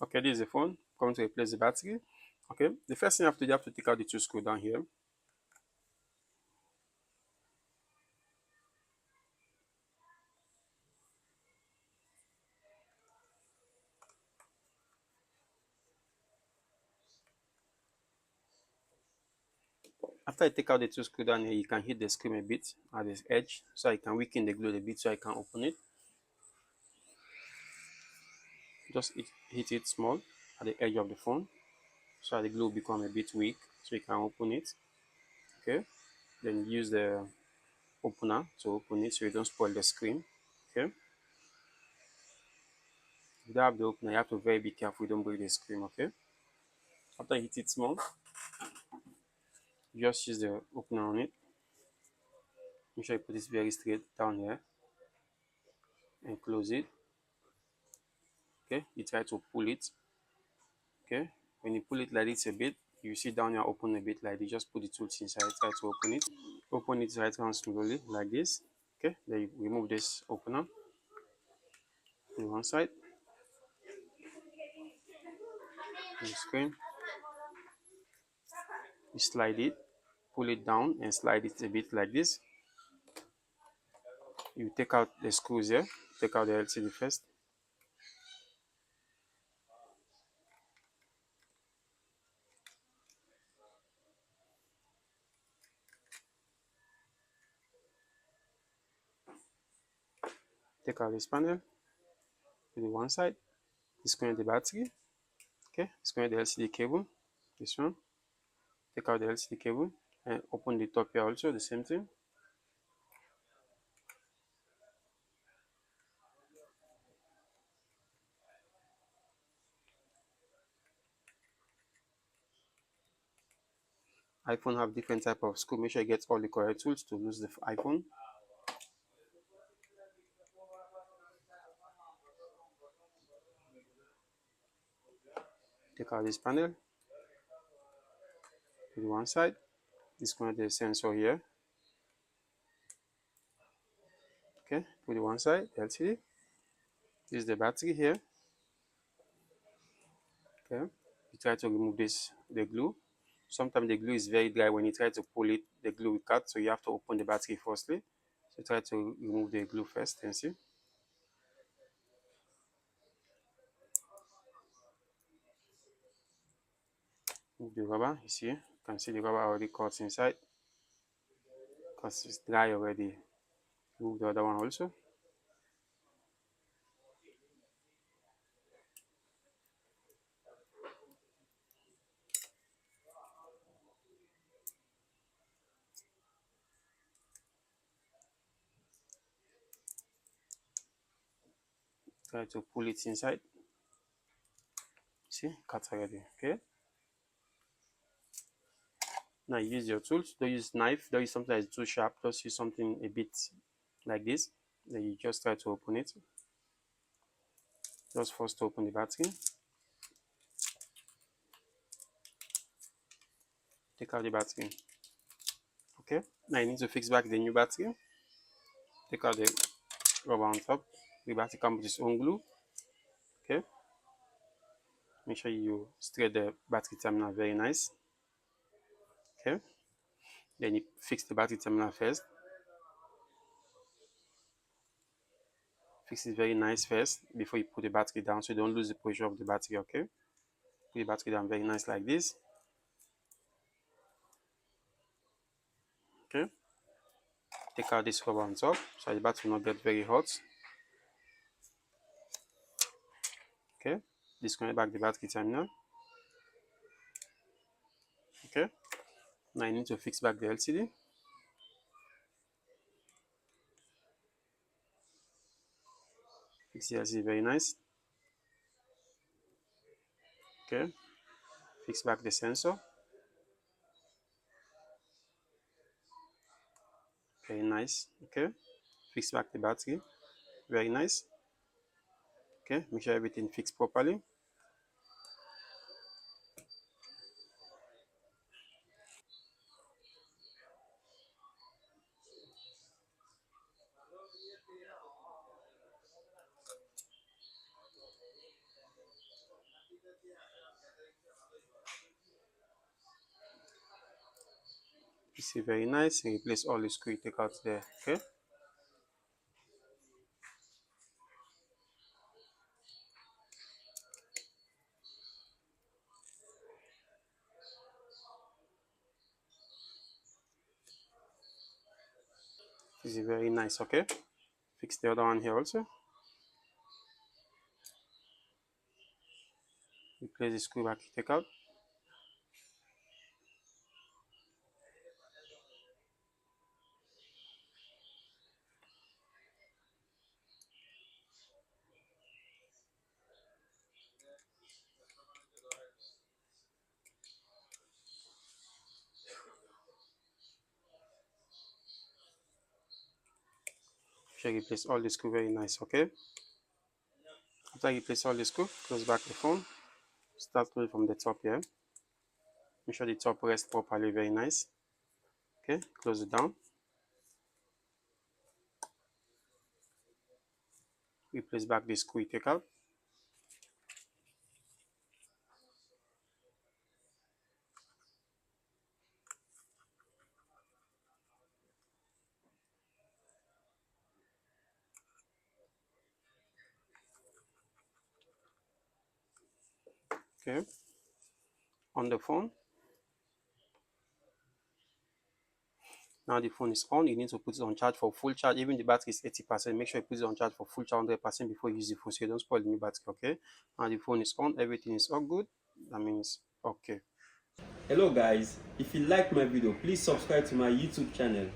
Okay, this is the phone. Going to replace the battery. Okay, the first thing you have to do, you have to take out the two screws down here. After you take out the two screws down here, you can hit the screen a bit at the edge so I can weaken the glue a bit so I can open it. Just hit it small at the edge of the phone so the glue will become a bit weak so you can open it. Okay, then use the opener to open it so you don't spoil the screen. Okay, if you don't have the opener, you have to be careful you don't break the screen. Okay, after you hit it small, just use the opener on it. Make sure you put it very straight down here and close it. Okay, you try to pull it. Okay, when you pull it like this a bit, you see down here open a bit like this. Just put the tools inside, try to open it. Open it right hand slowly like this. Okay, then you remove this opener on one side, on the screen. You slide it, pull it down and slide it a bit like this. You take out the screws here, take out the LCD first. Take out this panel, put it one side, disconnect the battery. Okay, disconnect the LCD cable, this one. Take out the LCD cable and open the top here also, the same thing. iPhone have different type of screw. Make sure you get all the correct tools to lose the iPhone. Take out this panel, put it one side, disconnect the sensor here. Okay, put it one side, LCD. This is the battery here. Okay, you try to remove the glue. Sometimes the glue is very dry. When you try to pull it, the glue will cut. So you have to open the battery firstly. So try to remove the glue first and see. Move the rubber. You see, you can see the rubber already cut inside because it's dry already. Move the other one also. Try to pull it inside. See, cut already. Okay. Now use your tools. Don't use knife. Don't use something that is too sharp. Just use something a bit like this. Then you just try to open it. Just first open the battery. Take out the battery. Okay. Now you need to fix back the new battery. Take out the rubber on top. The battery comes with its own glue. Okay. Make sure you straight the battery terminal very nice. Okay. Then you fix the battery terminal first. Fix it very nice first before you put the battery down so you don't lose the pressure of the battery. Okay. Put the battery down very nice like this. Okay. Take out this rubber on top so the battery will not get very hot. Okay. Disconnect back the battery terminal. Okay. Now I need to fix back the LCD. Fix the LCD very nice. Okay. Fix back the sensor. Very nice. Okay. Fix back the battery. Very nice. Okay. Make sure everything fixed properly. You see, very nice. And replace all the screw you take out there. Okay. This is very nice. Okay. Fix the other one here also. Replace the screw back you take out. Sure, replace all the screw very nice. Okay. After you place all the screw, close back the phone. Start going from the top here. Make sure the top rests properly, very nice. Okay, close it down. Replace back the screw you take out. Okay, on the phone. Now the phone is on. You need to put it on charge for full charge. Even the battery is 80%. Make sure you put it on charge for full charge 100% before you use the phone so you don't spoil the new battery. Okay, now the phone is on. Everything is all good. That means okay. Hello guys, if you like my video, please subscribe to my YouTube channel.